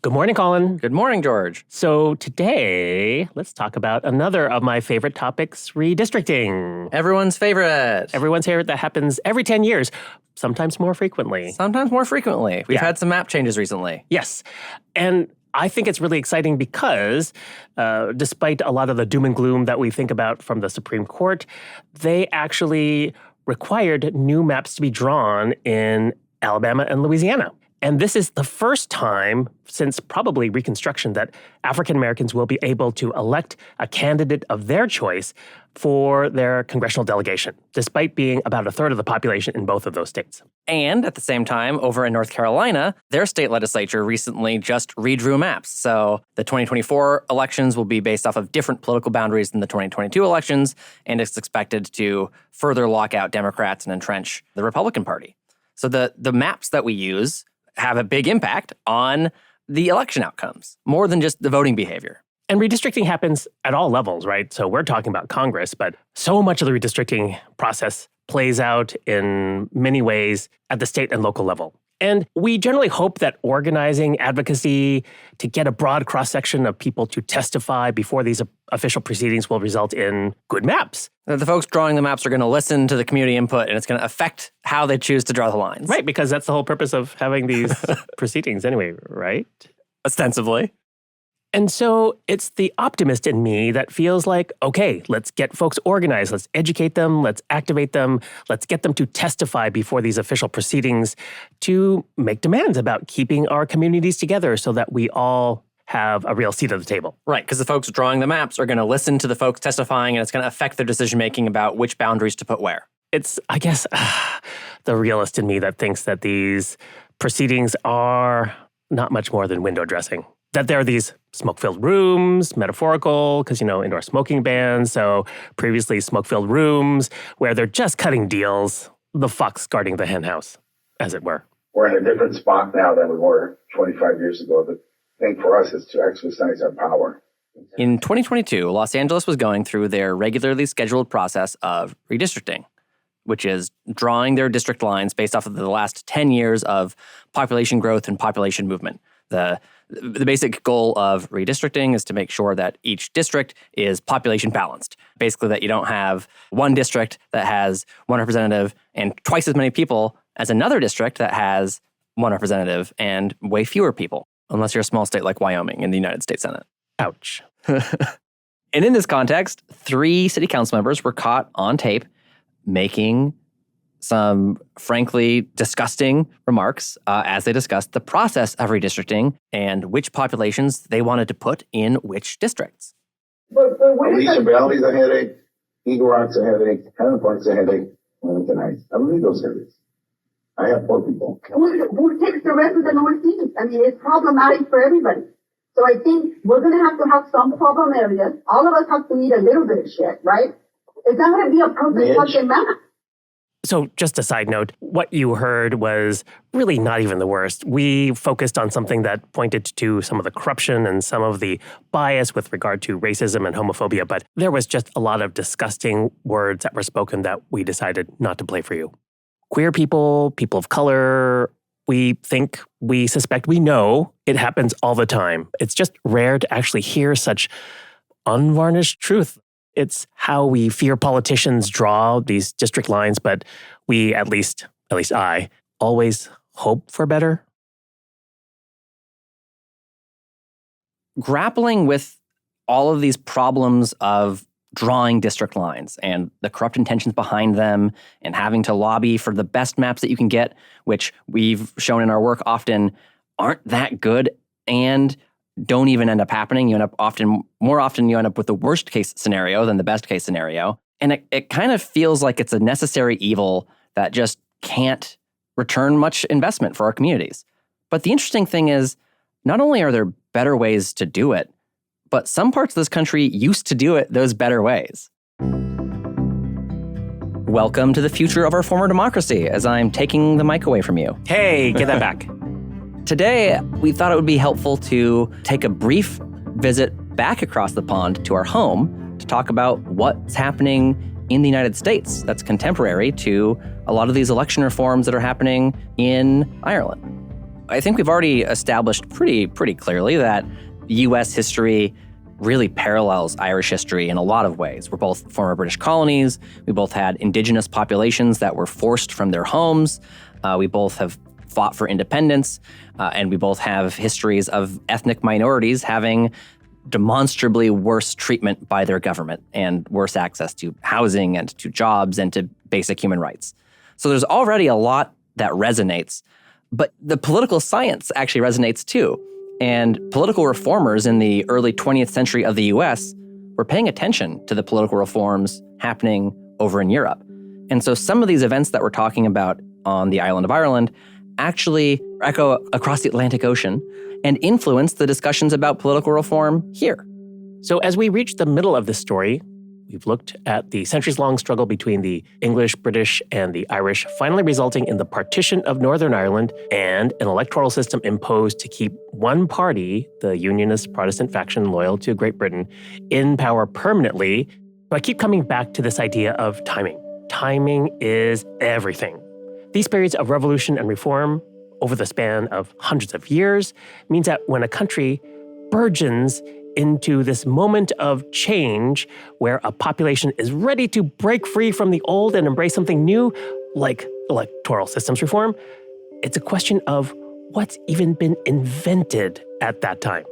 Good morning, Colin. Good morning, George. So today, let's talk about another of my favorite topics, redistricting. Everyone's favorite. Everyone's favorite that happens every 10 years, sometimes more frequently. Sometimes more frequently. We've had some map changes recently. Yes. And I think it's really exciting because despite a lot of the doom and gloom that we think about from the Supreme Court, they actually required new maps to be drawn in Alabama and Louisiana. And this is the first time since probably Reconstruction that African Americans will be able to elect a candidate of their choice for their congressional delegation, despite being about a third of the population in both of those states. And at the same time, over in North Carolina, their state legislature recently just redrew maps. So the 2024 elections will be based off of different political boundaries than the 2022 elections, and it's expected to further lock out Democrats and entrench the Republican Party. So the maps that we use have a big impact on the election outcomes, more than just the voting behavior. And redistricting happens at all levels, right? So we're talking about Congress, but so much of the redistricting process plays out in many ways at the state and local level. And we generally hope that organizing advocacy to get a broad cross-section of people to testify before these official proceedings will result in good maps. The folks drawing the maps are going to listen to the community input, and it's going to affect how they choose to draw the lines. Right, because that's the whole purpose of having these proceedings anyway, right? Ostensibly. And so it's the optimist in me that feels like, okay, let's get folks organized, let's educate them, let's activate them, let's get them to testify before these official proceedings to make demands about keeping our communities together so that we all have a real seat at the table. Right, because the folks drawing the maps are going to listen to the folks testifying, and it's going to affect their decision-making about which boundaries to put where. It's, I guess, the realist in me that thinks that these proceedings are not much more than window dressing. That there are these smoke-filled rooms, metaphorical, because, indoor smoking bans. So previously smoke-filled rooms where they're just cutting deals, the fox guarding the hen house, as it were. We're in a different spot now than we were 25 years ago. The thing for us is to exercise our power. In 2022, Los Angeles was going through their regularly scheduled process of redistricting, which is drawing their district lines based off of the last 10 years of population growth and population movement. The basic goal of redistricting is to make sure that each district is population balanced. Basically, that you don't have one district that has one representative and twice as many people as another district that has one representative and way fewer people, unless you're a small state like Wyoming in the United States Senate. Ouch. And in this context, 3 city council members were caught on tape making some frankly disgusting remarks as they discussed the process of redistricting and which populations they wanted to put in which districts. But Alicia Valley's a headache, Eagle Rock's a headache, Highland Park's a headache, Wellington Heights. I don't need those headaches. I have 4 people. Who takes the rest of the Northeast? I mean, it's problematic for everybody. So I think we're going to have some problem areas. All of us have to eat a little bit of shit, right? It's not going to be a perfect fucking map. So just a side note, what you heard was really not even the worst. We focused on something that pointed to some of the corruption and some of the bias with regard to racism and homophobia, but there was just a lot of disgusting words that were spoken that we decided not to play for you. Queer people, people of color, we think, we suspect, we know it happens all the time. It's just rare to actually hear such unvarnished truth. It's how we fear politicians draw these district lines, but we, at least I, always hope for better. Grappling with all of these problems of drawing district lines and the corrupt intentions behind them and having to lobby for the best maps that you can get, which we've shown in our work often aren't that good and don't even end up happening. More often you end up with the worst case scenario than the best case scenario. And it kind of feels like it's a necessary evil that just can't return much investment for our communities. But the interesting thing is, not only are there better ways to do it, but some parts of this country used to do it those better ways. Welcome to the future of our former democracy, as I'm taking the mic away from you. Hey, get that back. Today, we thought it would be helpful to take a brief visit back across the pond to our home to talk about what's happening in the United States that's contemporary to a lot of these election reforms that are happening in Ireland. I think we've already established pretty clearly that U.S. history really parallels Irish history in a lot of ways. We're both former British colonies. We both had indigenous populations that were forced from their homes. We both have fought for independence, and we both have histories of ethnic minorities having demonstrably worse treatment by their government and worse access to housing and to jobs and to basic human rights. So there's already a lot that resonates, but the political science actually resonates too. And political reformers in the early 20th century of the US were paying attention to the political reforms happening over in Europe. And so some of these events that we're talking about on the island of Ireland actually echo across the Atlantic Ocean and influence the discussions about political reform here. So as we reach the middle of this story, we've looked at the centuries-long struggle between the English, British, and the Irish, finally resulting in the partition of Northern Ireland and an electoral system imposed to keep one party, the Unionist Protestant faction loyal to Great Britain, in power permanently. But I keep coming back to this idea of timing. Timing is everything. These periods of revolution and reform over the span of hundreds of years means that when a country burgeons into this moment of change where a population is ready to break free from the old and embrace something new, like electoral systems reform, it's a question of what's even been invented at that time.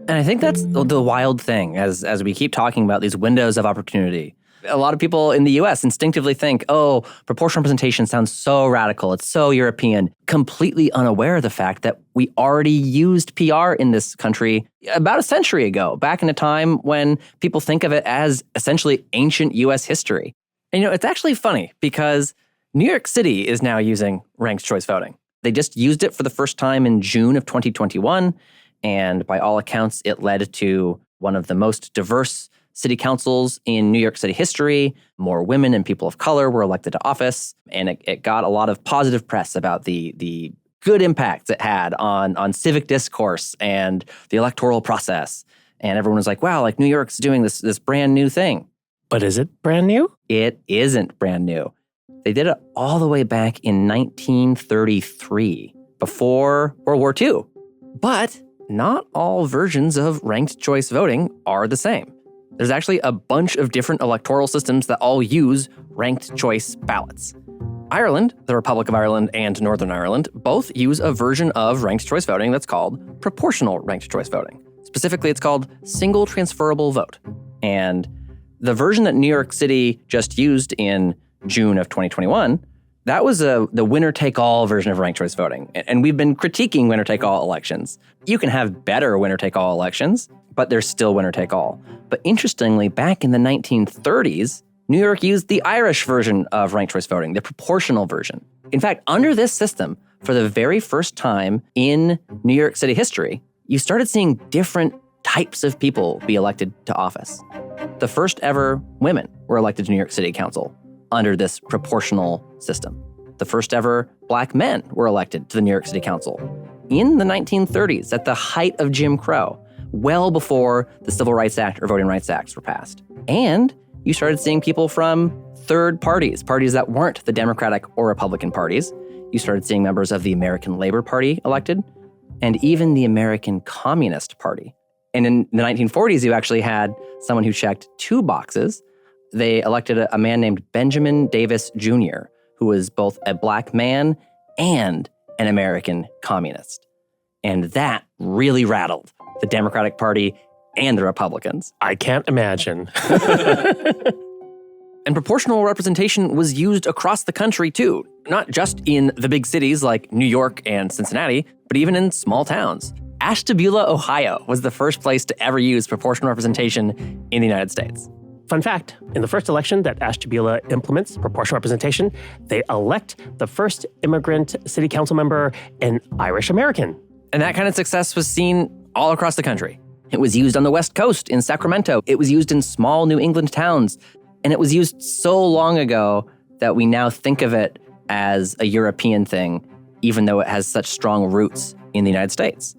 And I think that's the wild thing as we keep talking about these windows of opportunity. A lot of people in the US instinctively think, oh, proportional representation sounds so radical, it's so European, completely unaware of the fact that we already used PR in this country about a century ago, back in a time when people think of it as essentially ancient US history. And it's actually funny because New York City is now using ranked choice voting. They just used it for the first time in June of 2021, and by all accounts, it led to one of the most diverse city councils in New York City history. More women and people of color were elected to office, and it got a lot of positive press about the good impacts it had on civic discourse and the electoral process. And everyone was like, wow, like New York's doing this brand new thing. But is it brand new? It isn't brand new. They did it all the way back in 1933, before World War II. But not all versions of ranked choice voting are the same. There's actually a bunch of different electoral systems that all use ranked choice ballots. Ireland, the Republic of Ireland, and Northern Ireland both use a version of ranked choice voting that's called proportional ranked choice voting. Specifically, it's called single transferable vote. And the version that New York City just used in June of 2021, that was the winner-take-all version of ranked choice voting. And we've been critiquing winner-take-all elections. You can have better winner-take-all elections, but there's still winner-take-all. But interestingly, back in the 1930s, New York used the Irish version of ranked choice voting, the proportional version. In fact, under this system, for the very first time in New York City history, you started seeing different types of people be elected to office. The first ever women were elected to New York City Council under this proportional system. The first ever Black men were elected to the New York City Council in the 1930s, at the height of Jim Crow, well before the Civil Rights Act or Voting Rights Acts were passed. And you started seeing people from third parties that weren't the Democratic or Republican parties. You started seeing members of the American Labor Party elected, and even the American Communist Party. And in the 1940s, you actually had someone who checked two boxes. They elected a man named Benjamin Davis Jr., who was both a Black man and an American communist. And that really rattled the Democratic Party and the Republicans. I can't imagine. And proportional representation was used across the country too, not just in the big cities like New York and Cincinnati, but even in small towns. Ashtabula, Ohio was the first place to ever use proportional representation in the United States. Fun fact, in the first election that Ashtabula implements proportional representation, they elect the first immigrant city council member, an Irish American. And that kind of success was seen all across the country. It was used on the West Coast in Sacramento. It was used in small New England towns. And it was used so long ago that we now think of it as a European thing, even though it has such strong roots in the United States.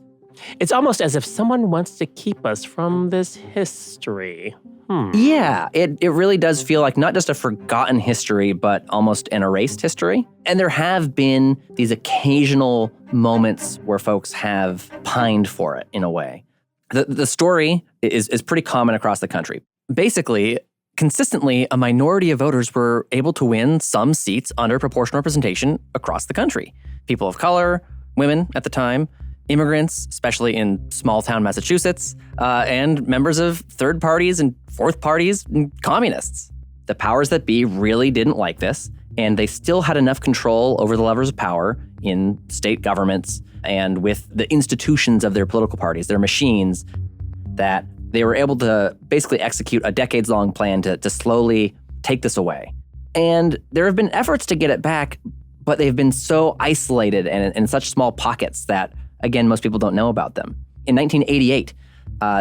It's almost as if someone wants to keep us from this history. Yeah, it really does feel like not just a forgotten history, but almost an erased history. And there have been these occasional moments where folks have pined for it in a way. The story is pretty common across the country. Basically, consistently, a minority of voters were able to win some seats under proportional representation across the country. People of color, women at the time, immigrants, especially in small-town Massachusetts, and members of third parties and fourth parties and communists. The powers that be really didn't like this, and they still had enough control over the levers of power in state governments and with the institutions of their political parties, their machines, that they were able to basically execute a decades-long plan to slowly take this away. And there have been efforts to get it back, but they've been so isolated and in such small pockets that, again, most people don't know about them. In 1988,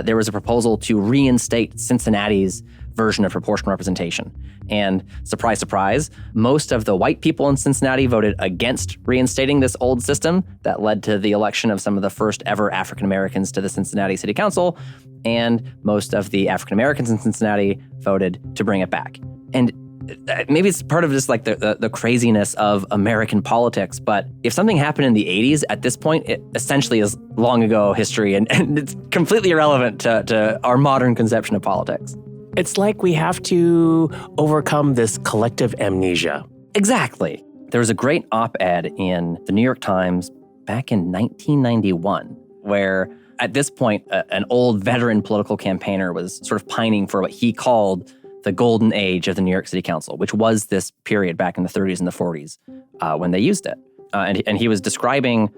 there was a proposal to reinstate Cincinnati's version of proportional representation. And surprise, surprise, most of the white people in Cincinnati voted against reinstating this old system that led to the election of some of the first ever African Americans to the Cincinnati City Council. And most of the African Americans in Cincinnati voted to bring it back. And maybe it's part of just like the craziness of American politics, but if something happened in the 80s, at this point, it essentially is long ago history, and it's completely irrelevant to our modern conception of politics. It's like we have to overcome this collective amnesia. Exactly. There was a great op-ed in the New York Times back in 1991, where at this point, an old veteran political campaigner was sort of pining for what he called the golden age of the New York City Council, which was this period back in the 30s and the 40s when they used it. And he was describing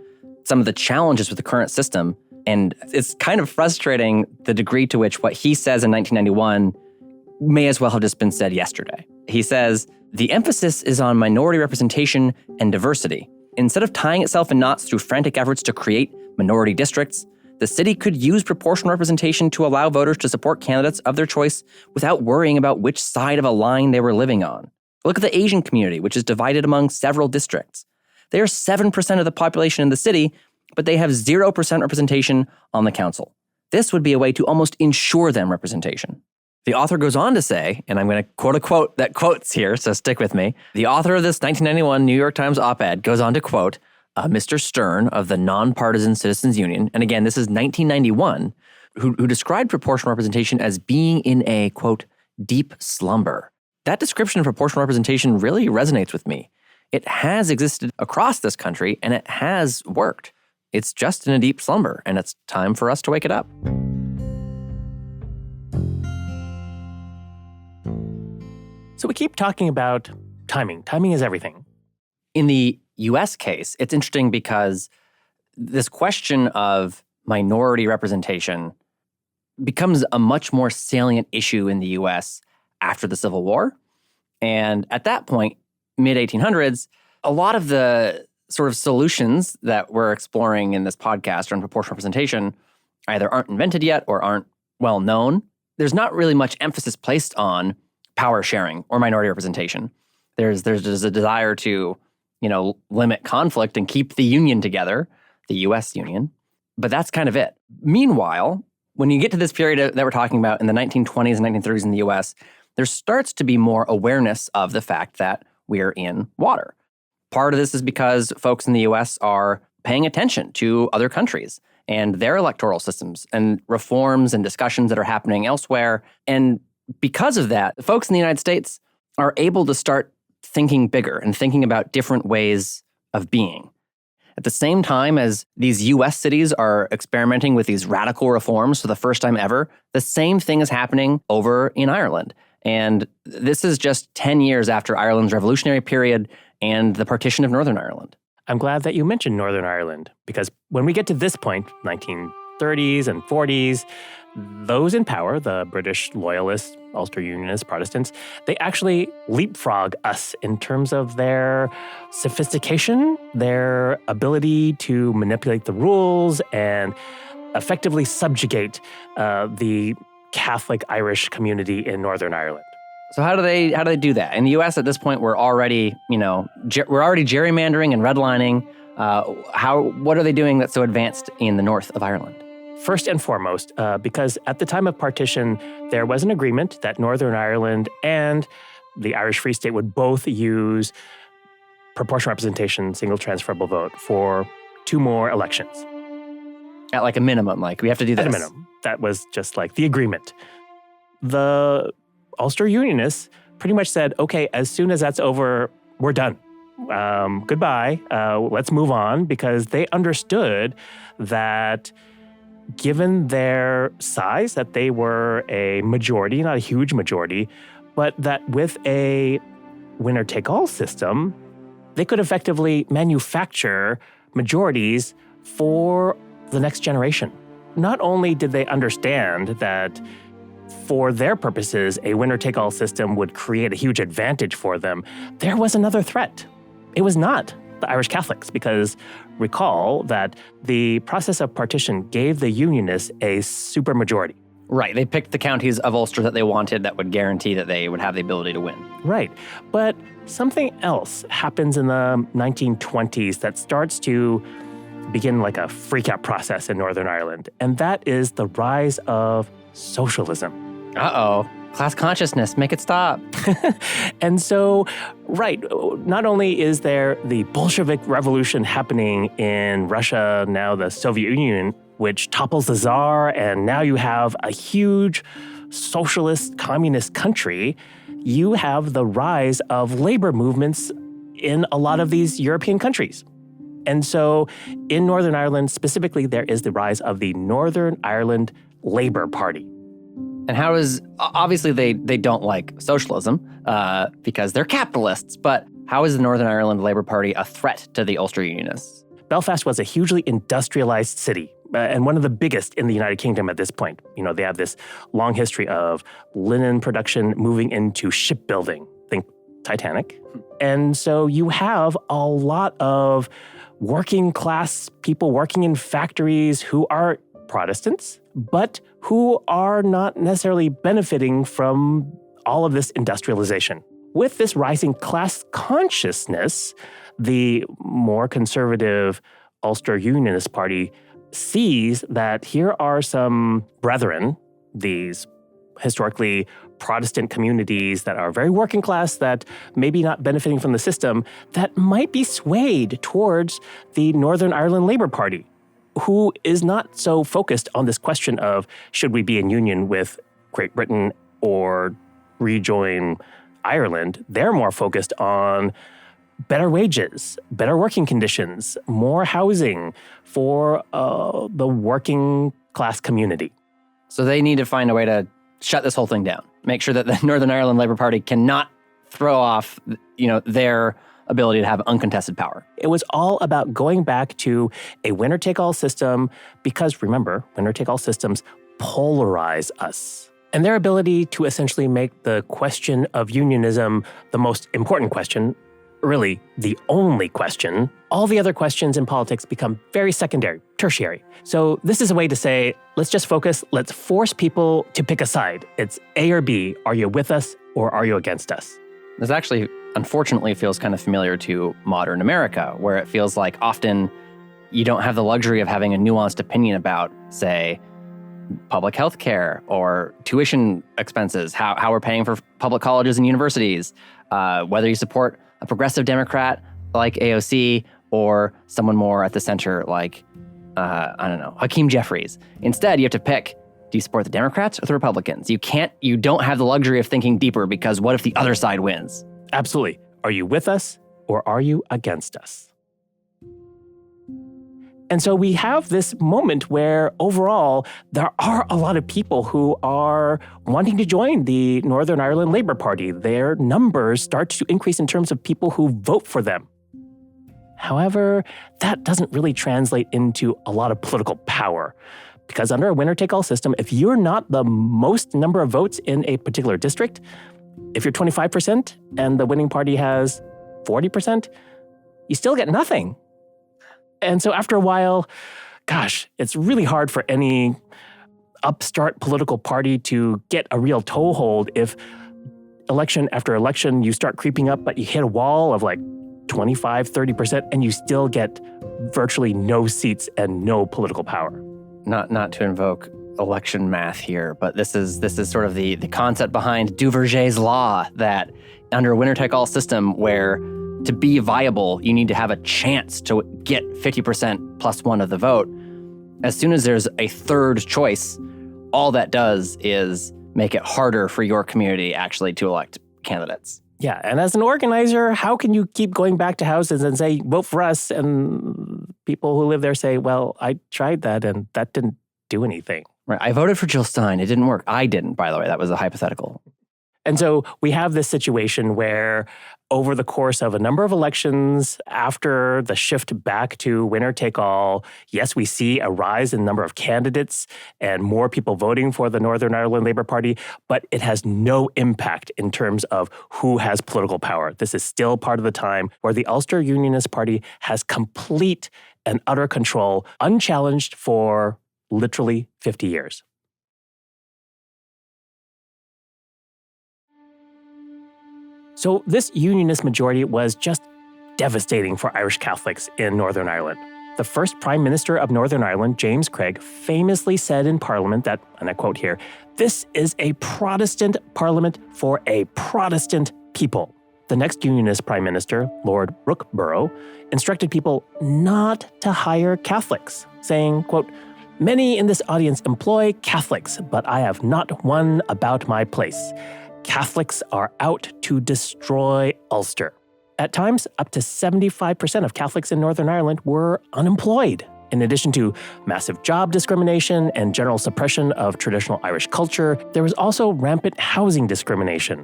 some of the challenges with the current system. And it's kind of frustrating the degree to which what he says in 1991 may as well have just been said yesterday. He says, "The emphasis is on minority representation and diversity. Instead of tying itself in knots through frantic efforts to create minority districts, the city could use proportional representation to allow voters to support candidates of their choice without worrying about which side of a line they were living on. Look at the Asian community, which is divided among several districts. They are 7% of the population in the city, but they have 0% representation on the council. This would be a way to almost ensure them representation." The author goes on to say, and I'm going to quote a quote that quotes here, so stick with me. The author of this 1991 New York Times op-ed goes on to quote Mr. Stern of the Nonpartisan Citizens Union, and again, this is 1991, who described proportional representation as being in a, quote, deep slumber. That description of proportional representation really resonates with me. It has existed across this country, and it has worked. It's just in a deep slumber, and it's time for us to wake it up. So we keep talking about timing. Timing is everything. In the U.S. case, it's interesting because this question of minority representation becomes a much more salient issue in the U.S. after the Civil War. And at that point, mid-1800s, a lot of the sort of solutions that we're exploring in this podcast on proportional representation either aren't invented yet or aren't well known. There's not really much emphasis placed on power sharing or minority representation. There's a desire to, limit conflict and keep the union together, the U.S. Union. But that's kind of it. Meanwhile, when you get to this period that we're talking about in the 1920s and 1930s in the U.S., there starts to be more awareness of the fact that we're in water. Part of this is because folks in the U.S. are paying attention to other countries and their electoral systems and reforms and discussions that are happening elsewhere. And because of that, folks in the United States are able to start thinking bigger and thinking about different ways of being. At the same time as these U.S. cities are experimenting with these radical reforms for the first time ever, the same thing is happening over in Ireland. And this is just 10 years after Ireland's revolutionary period and the partition of Northern Ireland. I'm glad that you mentioned Northern Ireland, because when we get to this point, 1930s and 40s, those in power, the British loyalists, Ulster Unionists, Protestants, they actually leapfrog us in terms of their sophistication, their ability to manipulate the rules and effectively subjugate the Catholic Irish community in Northern Ireland. So how do they do that? In the U.S. at this point, we're already gerrymandering and redlining. What are they doing that's so advanced in the north of Ireland? First and foremost, because at the time of partition, there was an agreement that Northern Ireland and the Irish Free State would both use proportional representation, single transferable vote for 2 more elections. At like a minimum, like we have to do this. At a minimum. That was just like the agreement. The Ulster Unionists pretty much said, okay, as soon as that's over, we're done. Goodbye. Let's move on, because they understood that given their size, that they were a majority, not a huge majority, but that with a winner-take-all system, they could effectively manufacture majorities for the next generation. Not only did they understand that for their purposes, a winner-take-all system would create a huge advantage for them, there was another threat. It was not the Irish Catholics, because recall that the process of partition gave the Unionists a supermajority. Right. They picked the counties of Ulster that they wanted that would guarantee that they would have the ability to win. Right. But something else happens in the 1920s that starts to begin like a freak-out process in Northern Ireland, and that is the rise of socialism. Uh-oh. Class consciousness, make it stop. And so, right, not only is there the Bolshevik Revolution happening in Russia, now the Soviet Union, which topples the Tsar, and now you have a huge socialist, communist country, you have the rise of labor movements in a lot of these European countries. And so in Northern Ireland specifically, there is the rise of the Northern Ireland Labour Party. And how is, obviously they don't like socialism because they're capitalists, but how is the Northern Ireland Labour Party a threat to the Ulster Unionists? Belfast was a hugely industrialized city and one of the biggest in the United Kingdom at this point. You know, they have this long history of linen production moving into shipbuilding, think Titanic. And so you have a lot of working class people working in factories who are Protestants, but who are not necessarily benefiting from all of this industrialization. With this rising class consciousness, the more conservative Ulster Unionist Party sees that here are some brethren, these historically Protestant communities that are very working class, that maybe not benefiting from the system, that might be swayed towards the Northern Ireland Labour Party, who is not so focused on this question of should we be in union with Great Britain or rejoin Ireland. They're more focused on better wages, better working conditions, more housing for the working class community. So they need to find a way to shut this whole thing down. Make sure that the Northern Ireland Labour Party cannot throw off, their ability to have uncontested power. It was all about going back to a winner-take-all system because, remember, winner-take-all systems polarize us. And their ability to essentially make the question of unionism the most important question, really the only question, all the other questions in politics become very secondary, tertiary. So this is a way to say, let's just focus, let's force people to pick a side. It's A or B. Are you with us or are you against us? This actually, unfortunately, feels kind of familiar to modern America, where it feels like often you don't have the luxury of having a nuanced opinion about, say, public health care or tuition expenses, how we're paying for public colleges and universities, whether you support a progressive Democrat like AOC or someone more at the center like, Hakeem Jeffries. Instead, you have to pick, do you support the Democrats or the Republicans? You don't have the luxury of thinking deeper because what if the other side wins? Absolutely. Are you with us or are you against us? And so we have this moment where overall there are a lot of people who are wanting to join the Northern Ireland Labour Party. Their numbers start to increase in terms of people who vote for them. However, that doesn't really translate into a lot of political power. Because under a winner-take-all system, if you're not the most number of votes in a particular district, if you're 25% and the winning party has 40%, you still get nothing. And so after a while, gosh, it's really hard for any upstart political party to get a real toehold if election after election you start creeping up, but you hit a wall of like 25, 30%, and you still get virtually no seats and no political power. not to invoke election math here, but this is sort of the concept behind Duverger's law, that under a winner-take-all system where to be viable, you need to have a chance to get 50% plus one of the vote. As soon as there's a third choice, all that does is make it harder for your community actually to elect candidates. Yeah, and as an organizer, how can you keep going back to houses and say, vote for us? And people who live there say, well, I tried that and that didn't do anything. Right. I voted for Jill Stein. It didn't work. I didn't, by the way. That was a hypothetical. And so we have this situation where over the course of a number of elections, after the shift back to winner take all, yes, we see a rise in the number of candidates and more people voting for the Northern Ireland Labour Party, but it has no impact in terms of who has political power. This is still part of the time where the Ulster Unionist Party has complete and utter control, unchallenged for literally 50 years. So this unionist majority was just devastating for Irish Catholics in Northern Ireland. The first Prime Minister of Northern Ireland, James Craig, famously said in Parliament that, and I quote here, "This is a Protestant Parliament for a Protestant people." The next unionist Prime Minister, Lord Rookborough, instructed people not to hire Catholics, saying, quote, "Many in this audience employ Catholics, but I have not one about my place. Catholics are out to destroy Ulster." At times, up to 75% of Catholics in Northern Ireland were unemployed. In addition to massive job discrimination and general suppression of traditional Irish culture, there was also rampant housing discrimination.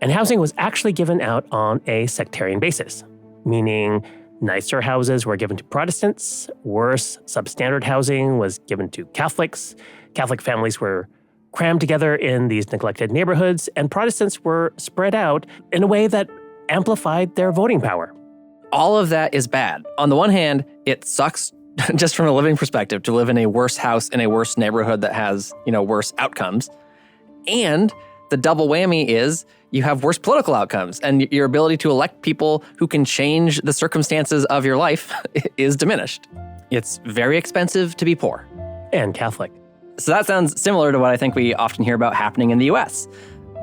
And housing was actually given out on a sectarian basis, meaning nicer houses were given to Protestants, worse substandard housing was given to Catholics. Catholic families were crammed together in these neglected neighborhoods, and Protestants were spread out in a way that amplified their voting power. All of that is bad. On the one hand, it sucks just from a living perspective to live in a worse house in a worse neighborhood that has, worse outcomes. And the double whammy is you have worse political outcomes, and your ability to elect people who can change the circumstances of your life is diminished. It's very expensive to be poor. And Catholic. So that sounds similar to what I think we often hear about happening in the US.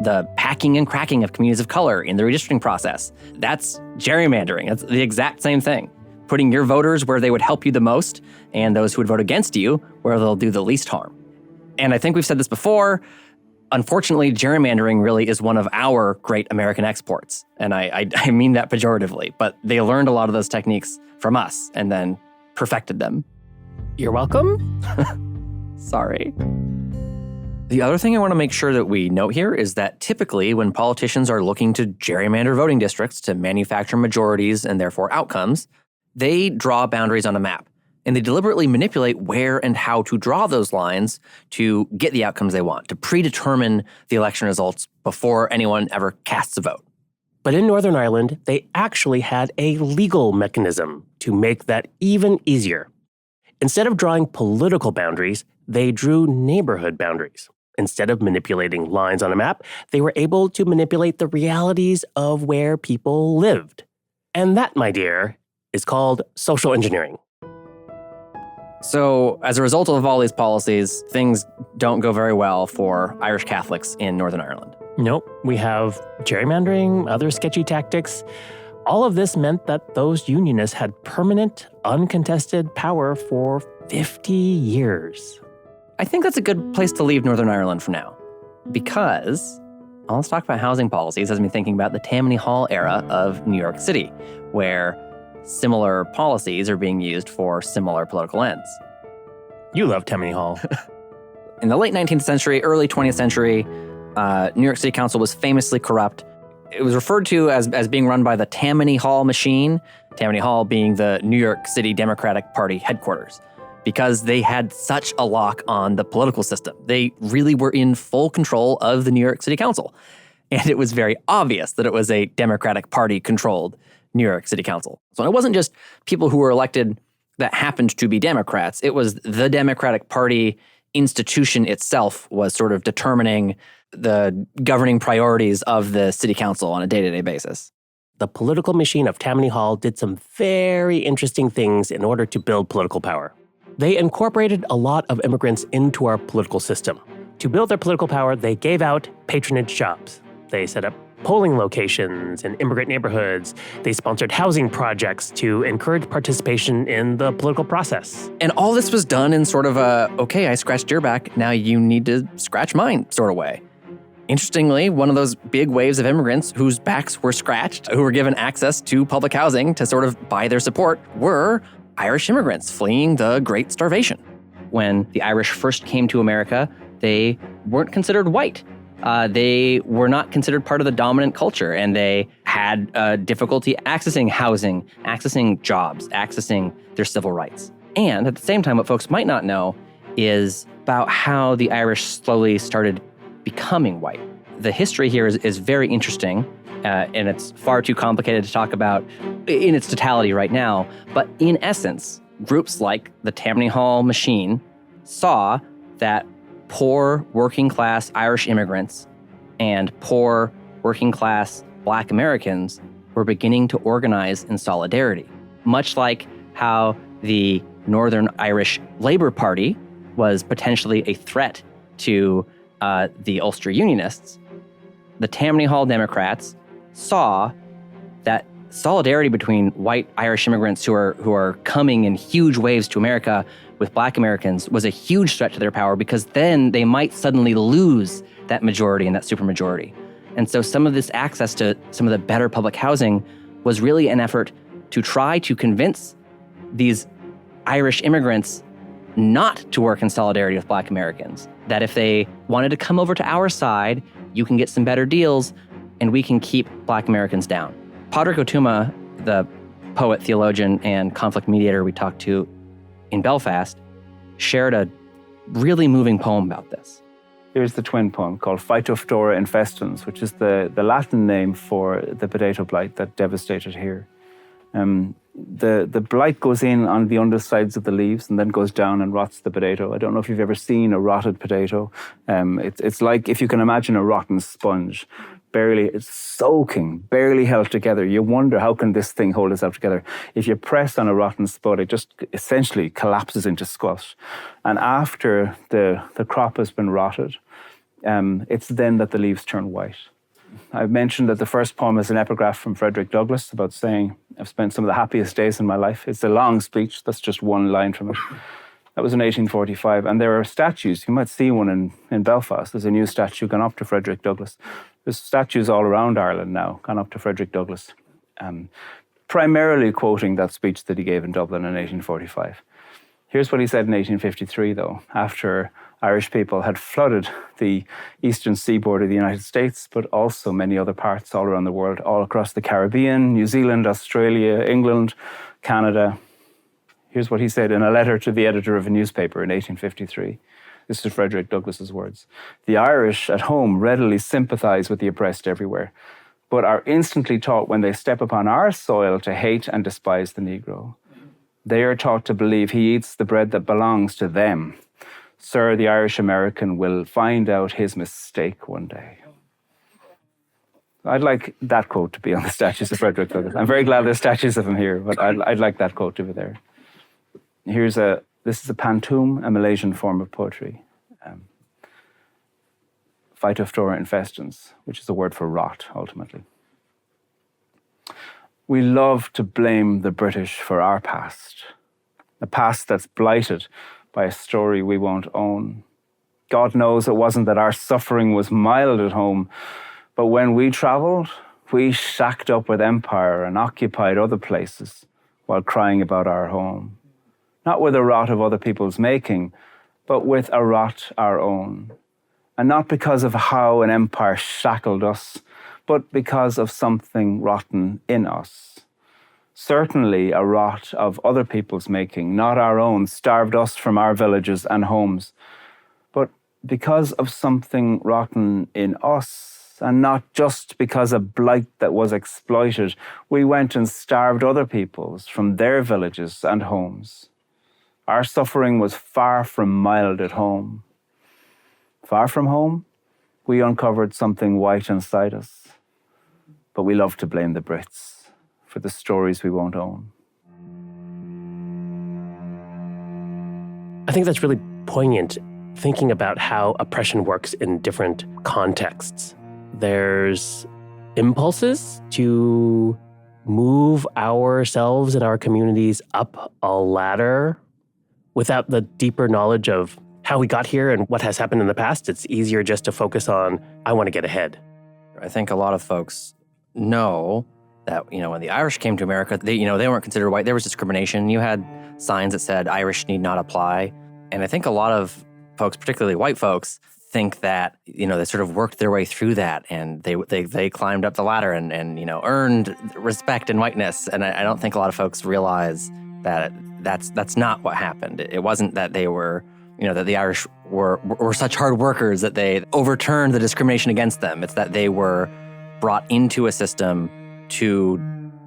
The packing and cracking of communities of color in the redistricting process. That's gerrymandering. That's the exact same thing. Putting your voters where they would help you the most, and those who would vote against you where they'll do the least harm. And I think we've said this before. Unfortunately, gerrymandering really is one of our great American exports. And I mean that pejoratively, but they learned a lot of those techniques from us and then perfected them. You're welcome. Sorry. The other thing I want to make sure that we note here is that typically when politicians are looking to gerrymander voting districts to manufacture majorities and therefore outcomes, they draw boundaries on a map. And they deliberately manipulate where and how to draw those lines to get the outcomes they want, to predetermine the election results before anyone ever casts a vote. But in Northern Ireland, they actually had a legal mechanism to make that even easier. Instead of drawing political boundaries, they drew neighborhood boundaries. Instead of manipulating lines on a map, they were able to manipulate the realities of where people lived. And that, my dear, is called social engineering. So as a result of all these policies, things don't go very well for Irish Catholics in Northern Ireland. Nope, we have gerrymandering, other sketchy tactics. All of this meant that those unionists had permanent, uncontested power for 50 years. I think that's a good place to leave Northern Ireland for now, because let's talk about housing policies as I'm thinking about the Tammany Hall era of New York City, where similar policies are being used for similar political ends. You love Tammany Hall. In the late 19th century, early 20th century, New York City Council was famously corrupt. It was referred to as being run by the Tammany Hall machine, Tammany Hall being the New York City Democratic Party headquarters, because they had such a lock on the political system. They really were in full control of the New York City Council. And it was very obvious that it was a Democratic Party-controlled New York City Council. So it wasn't just people who were elected that happened to be Democrats. It was the Democratic Party institution itself was sort of determining the governing priorities of the city council on a day-to-day basis. The political machine of Tammany Hall did some very interesting things in order to build political power. They incorporated a lot of immigrants into our political system. To build their political power, they gave out patronage jobs. They set up polling locations in immigrant neighborhoods. They sponsored housing projects to encourage participation in the political process. And all this was done in sort of a, okay, I scratched your back, now you need to scratch mine sort of way. Interestingly, one of those big waves of immigrants whose backs were scratched, who were given access to public housing to sort of buy their support, were Irish immigrants fleeing the Great Starvation. When the Irish first came to America, they weren't considered white. They were not considered part of the dominant culture, and they had difficulty accessing housing, accessing jobs, accessing their civil rights. And at the same time, what folks might not know is about how the Irish slowly started becoming white. The history here is very interesting, and it's far too complicated to talk about in its totality right now. But in essence, groups like the Tammany Hall Machine saw that poor working-class Irish immigrants and poor working-class Black Americans were beginning to organize in solidarity, much like how the Northern Irish Labour Party was potentially a threat to the Ulster Unionists. The Tammany Hall Democrats saw that solidarity between white Irish immigrants who are coming in huge waves to America with Black Americans was a huge threat to their power, because then they might suddenly lose that majority and that supermajority. And so some of this access to some of the better public housing was really an effort to try to convince these Irish immigrants not to work in solidarity with Black Americans, that if they wanted to come over to our side, you can get some better deals and we can keep Black Americans down. Pádraig Ó Tuama, the poet, theologian, and conflict mediator we talked to in Belfast, shared a really moving poem about this. Here's the twin poem called Phytophthora infestans, which is the Latin name for the potato blight that devastated here. The blight goes in on the undersides of the leaves and then goes down and rots the potato. I don't know if you've ever seen a rotted potato. It's like, if you can imagine a rotten sponge. It's soaking, barely held together. You wonder, how can this thing hold itself together? If you press on a rotten spud, it just essentially collapses into squash. And after the crop has been rotted, it's then that the leaves turn white. I've mentioned that the first poem is an epigraph from Frederick Douglass about saying, I've spent some of the happiest days in my life. It's a long speech. That's just one line from it. That was in 1845. And there are statues. You might see one in Belfast. There's a new statue gone up to Frederick Douglass. There's statues all around Ireland now gone up to Frederick Douglass, primarily quoting that speech that he gave in Dublin in 1845. Here's what he said in 1853, though, after Irish people had flooded the eastern seaboard of the United States, but also many other parts all around the world, all across the Caribbean, New Zealand, Australia, England, Canada. Here's what he said in a letter to the editor of a newspaper in 1853. This is Frederick Douglass's words. The Irish at home readily sympathize with the oppressed everywhere, but are instantly taught when they step upon our soil to hate and despise the Negro. They are taught to believe he eats the bread that belongs to them. Sir, the Irish American will find out his mistake one day. I'd like that quote to be on the statues of Frederick Douglass. I'm very glad there's statues of him here, but I'd like that quote to be there. This is a pantoum, a Malaysian form of poetry. Phytophthora infestans, which is a word for rot, ultimately. We love to blame the British for our past, a past that's blighted by a story we won't own. God knows it wasn't that our suffering was mild at home, but when we travelled, we shacked up with empire and occupied other places while crying about our home. Not with a rot of other people's making, but with a rot our own. And not because of how an empire shackled us, but because of something rotten in us. Certainly a rot of other people's making, not our own, starved us from our villages and homes. But because of something rotten in us, and not just because of blight that was exploited, we went and starved other peoples from their villages and homes. Our suffering was far from mild at home. Far from home, we uncovered something white inside us. But we love to blame the Brits for the stories we won't own. I think that's really poignant, thinking about how oppression works in different contexts. There's impulses to move ourselves and our communities up a ladder without the deeper knowledge of how we got here and what has happened in the past. It's easier just to focus on, I want to get ahead. I think a lot of folks know that, when the Irish came to America, they weren't considered white. There was discrimination. You had signs that said Irish need not apply. And I think a lot of folks, particularly white folks, think that, they sort of worked their way through that and they climbed up the ladder and earned respect and whiteness. And I don't think a lot of folks realize that that's not what happened. It wasn't that they were, that the Irish were such hard workers that they overturned the discrimination against them. It's that they were brought into a system to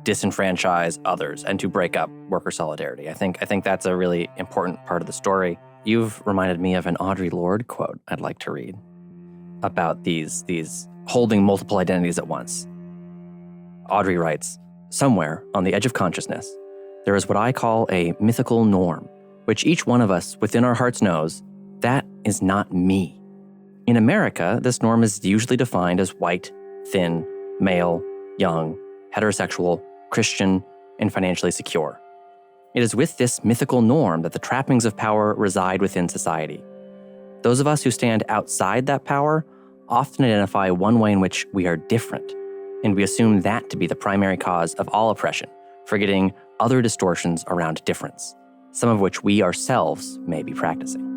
disenfranchise others and to break up worker solidarity. I think that's a really important part of the story. You've reminded me of an Audre Lorde quote I'd like to read about these holding multiple identities at once. Audre writes, "Somewhere on the edge of consciousness, there is what I call a mythical norm, which each one of us within our hearts knows, that is not me. In America, this norm is usually defined as white, thin, male, young, heterosexual, Christian, and financially secure. It is with this mythical norm that the trappings of power reside within society. Those of us who stand outside that power often identify one way in which we are different, and we assume that to be the primary cause of all oppression, forgetting other distortions around difference, some of which we ourselves may be practicing."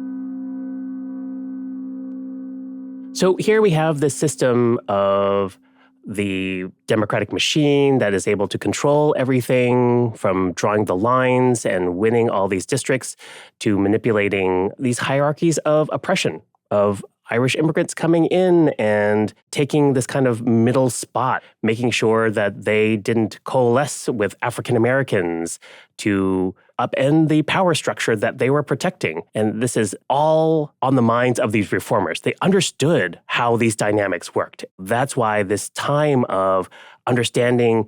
So here we have this system of the democratic machine that is able to control everything from drawing the lines and winning all these districts to manipulating these hierarchies of oppression, of Irish immigrants coming in and taking this kind of middle spot, making sure that they didn't coalesce with African Americans to upend the power structure that they were protecting. And this is all on the minds of these reformers. They understood how these dynamics worked. That's why this time of understanding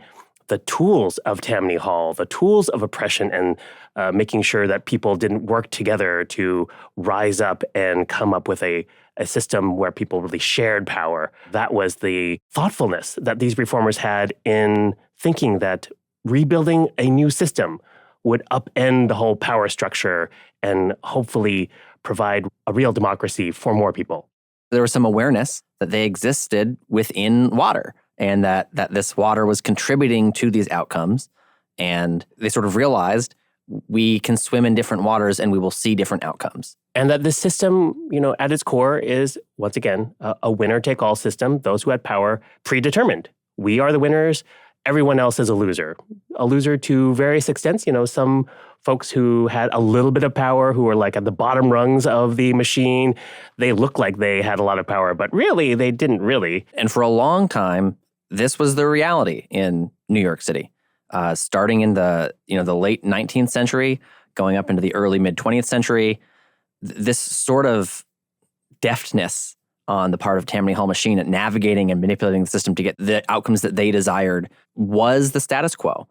the tools of Tammany Hall, the tools of oppression, and making sure that people didn't work together to rise up and come up with a system where people really shared power. That was the thoughtfulness that these reformers had in thinking that rebuilding a new system would upend the whole power structure and hopefully provide a real democracy for more people. There was some awareness that they existed within water and that this water was contributing to these outcomes. And they sort of realized we can swim in different waters and we will see different outcomes. And that this system, at its core is, once again, a winner-take-all system. Those who had power predetermined. We are the winners. Everyone else is a loser. A loser to various extents. Some folks who had a little bit of power, who were like at the bottom rungs of the machine, they looked like they had a lot of power, but really, they didn't really. And for a long time, this was the reality in New York City. Starting in the late 19th century, going up into the early mid-20th century, this sort of deftness on the part of Tammany Hall machine at navigating and manipulating the system to get the outcomes that they desired was the status quo.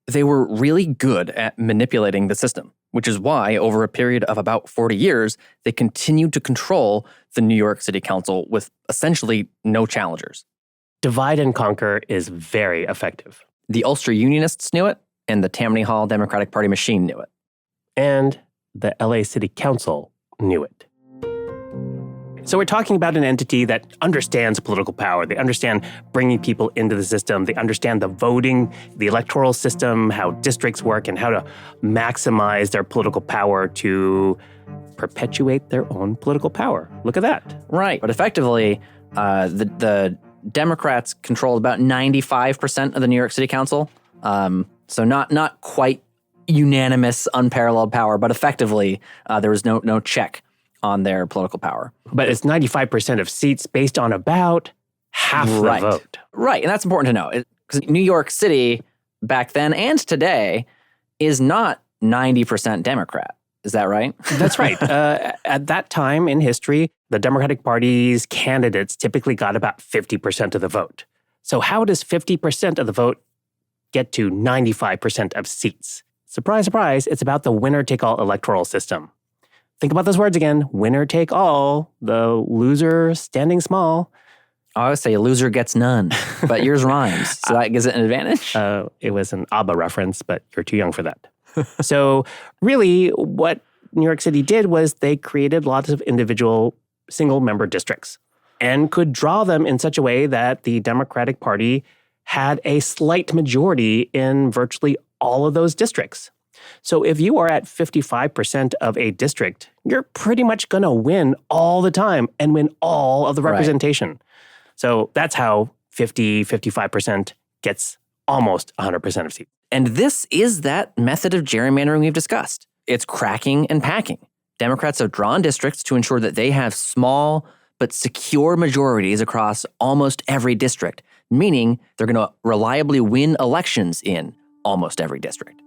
They were really good at manipulating the system, which is why over a period of about 40 years, they continued to control the New York City Council with essentially no challengers. Divide and conquer is very effective. The Ulster Unionists knew it, and the Tammany Hall Democratic Party machine knew it. And the LA City Council knew it. So we're talking about an entity that understands political power. They understand bringing people into the system. They understand the voting, the electoral system, how districts work, and how to maximize their political power to perpetuate their own political power. Look at that. Right. But effectively, the Democrats controlled about 95% of the New York City Council. So not quite unanimous, unparalleled power, but effectively there was no check on their political power. But it's 95% of seats based on about half the vote. Right, and that's important to know. Because New York City, back then and today, is not 90% Democrat. Is that right? That's right. At that time in history, the Democratic Party's candidates typically got about 50% of the vote. So how does 50% of the vote get to 95% of seats? Surprise, surprise, it's about the winner-take-all electoral system. Think about those words again. Winner take all, the loser standing small. I always say a loser gets none, but yours rhymes. So that gives it an advantage. It was an ABBA reference, but you're too young for that. So really what New York City did was they created lots of individual single-member districts and could draw them in such a way that the Democratic Party had a slight majority in virtually all of those districts. So if you are at 55% of a district, you're pretty much going to win all the time and win all of the representation. Right. So that's how 55% gets almost 100% of seats. And this is that method of gerrymandering we've discussed. It's cracking and packing. Democrats have drawn districts to ensure that they have small but secure majorities across almost every district, meaning they're going to reliably win elections in almost every district.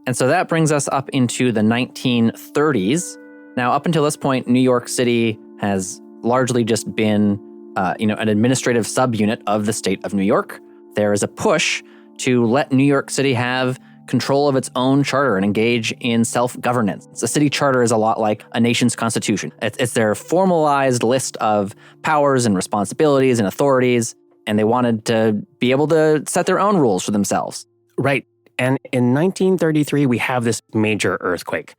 And so that brings us up into the 1930s. Now, up until this point, New York City has largely just been an administrative subunit of the state of New York. There is a push to let New York City have control of its own charter and engage in self-governance. The city charter is a lot like a nation's constitution. It's their formalized list of powers and responsibilities and authorities, and they wanted to be able to set their own rules for themselves. Right. And in 1933, we have this major earthquake.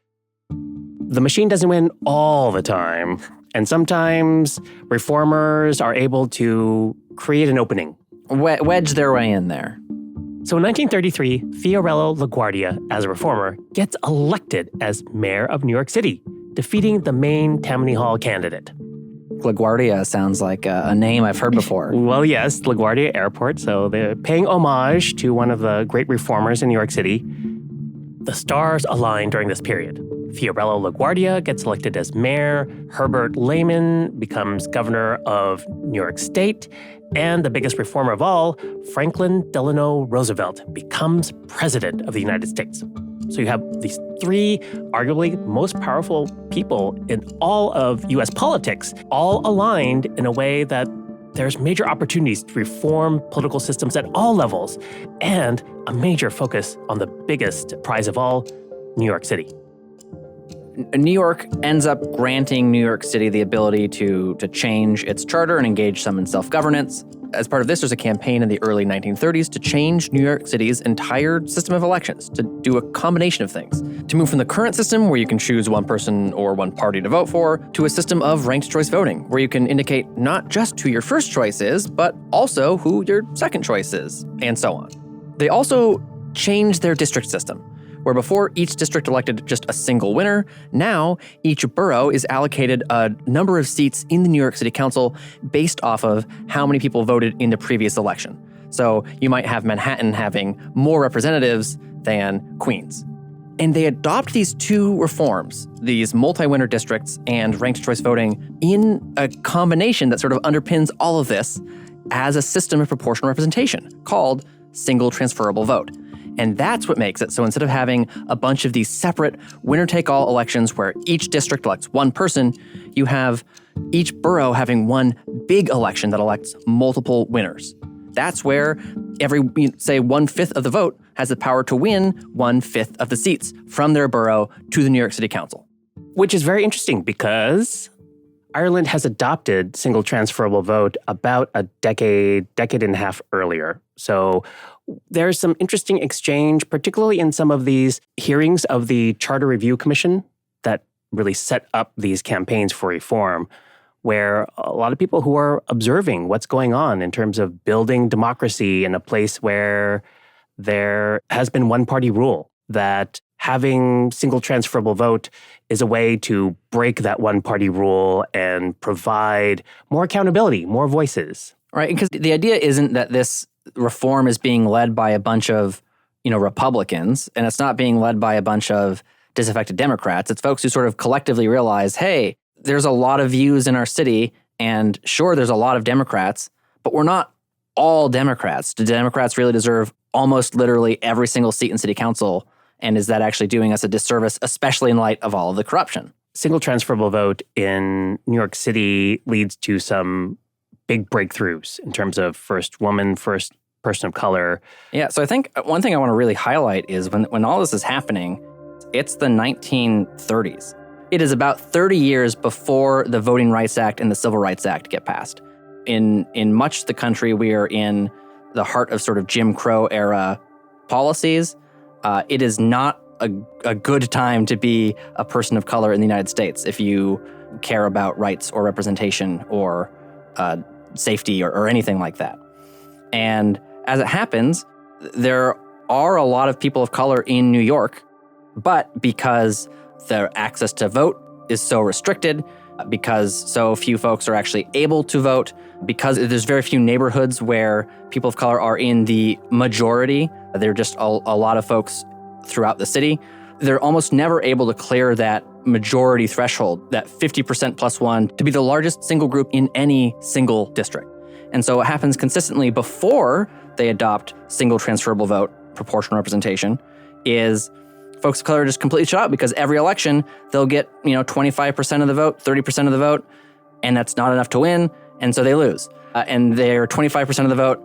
The machine doesn't win all the time, and sometimes reformers are able to create an opening. Wedge their way in there. So in 1933, Fiorello LaGuardia, as a reformer, gets elected as mayor of New York City, defeating the main Tammany Hall candidate. LaGuardia sounds like a name I've heard before. Well, yes, LaGuardia Airport. So they're paying homage to one of the great reformers in New York City. The stars align during this period. Fiorello LaGuardia gets elected as mayor, Herbert Lehman becomes governor of New York State, and the biggest reformer of all, Franklin Delano Roosevelt, becomes president of the United States. So you have these three arguably most powerful people in all of U.S. politics, all aligned in a way that there's major opportunities to reform political systems at all levels, and a major focus on the biggest prize of all, New York City. New York ends up granting New York City the ability to change its charter and engage some in self-governance. As part of this, there's a campaign in the early 1930s to change New York City's entire system of elections, to do a combination of things. To move from the current system, where you can choose one person or one party to vote for, to a system of ranked choice voting, where you can indicate not just who your first choice is, but also who your second choice is, and so on. They also changed their district system, where before each district elected just a single winner, now each borough is allocated a number of seats in the New York City Council based off of how many people voted in the previous election. So you might have Manhattan having more representatives than Queens. And they adopt these two reforms, these multi-winner districts and ranked choice voting, in a combination that sort of underpins all of this as a system of proportional representation called single transferable vote. And that's what makes it so instead of having a bunch of these separate winner-take-all elections where each district elects one person, you have each borough having one big election that elects multiple winners. That's where every, say, 1/5 of the vote has the power to win 1/5 of the seats from their borough to the New York City Council. Which is very interesting because Ireland has adopted single transferable vote about a decade and a half earlier. So there's some interesting exchange, particularly in some of these hearings of the Charter Review Commission that really set up these campaigns for reform, where a lot of people who are observing what's going on in terms of building democracy in a place where there has been one-party rule, that having single transferable vote is a way to break that one-party rule and provide more accountability, more voices. Right, because the idea isn't that this reform is being led by a bunch of, Republicans, and it's not being led by a bunch of disaffected Democrats. It's folks who sort of collectively realize, hey, there's a lot of views in our city, and sure, there's a lot of Democrats, but we're not all Democrats. Do Democrats really deserve almost literally every single seat in city council? And is that actually doing us a disservice, especially in light of all of the corruption? Single transferable vote in New York City leads to some big breakthroughs in terms of first woman, first person of color. Yeah, so I think one thing I want to really highlight is when all this is happening, it's the 1930s. It is about 30 years before the Voting Rights Act and the Civil Rights Act get passed. In much of the country, we are in the heart of sort of Jim Crow era policies. It is not a good time to be a person of color in the United States if you care about rights or representation or safety or anything like that. And as it happens, there are a lot of people of color in New York, but because their access to vote is so restricted, because so few folks are actually able to vote, because there's very few neighborhoods where people of color are in the majority, there are just a lot of folks throughout the city, they're almost never able to clear that majority threshold, that 50% plus one, to be the largest single group in any single district. And so what happens consistently before they adopt single transferable vote, proportional representation, is folks of color are just completely shut out because every election they'll get 25% of the vote, 30% of the vote, and that's not enough to win, and so they lose. And they're 25% of the vote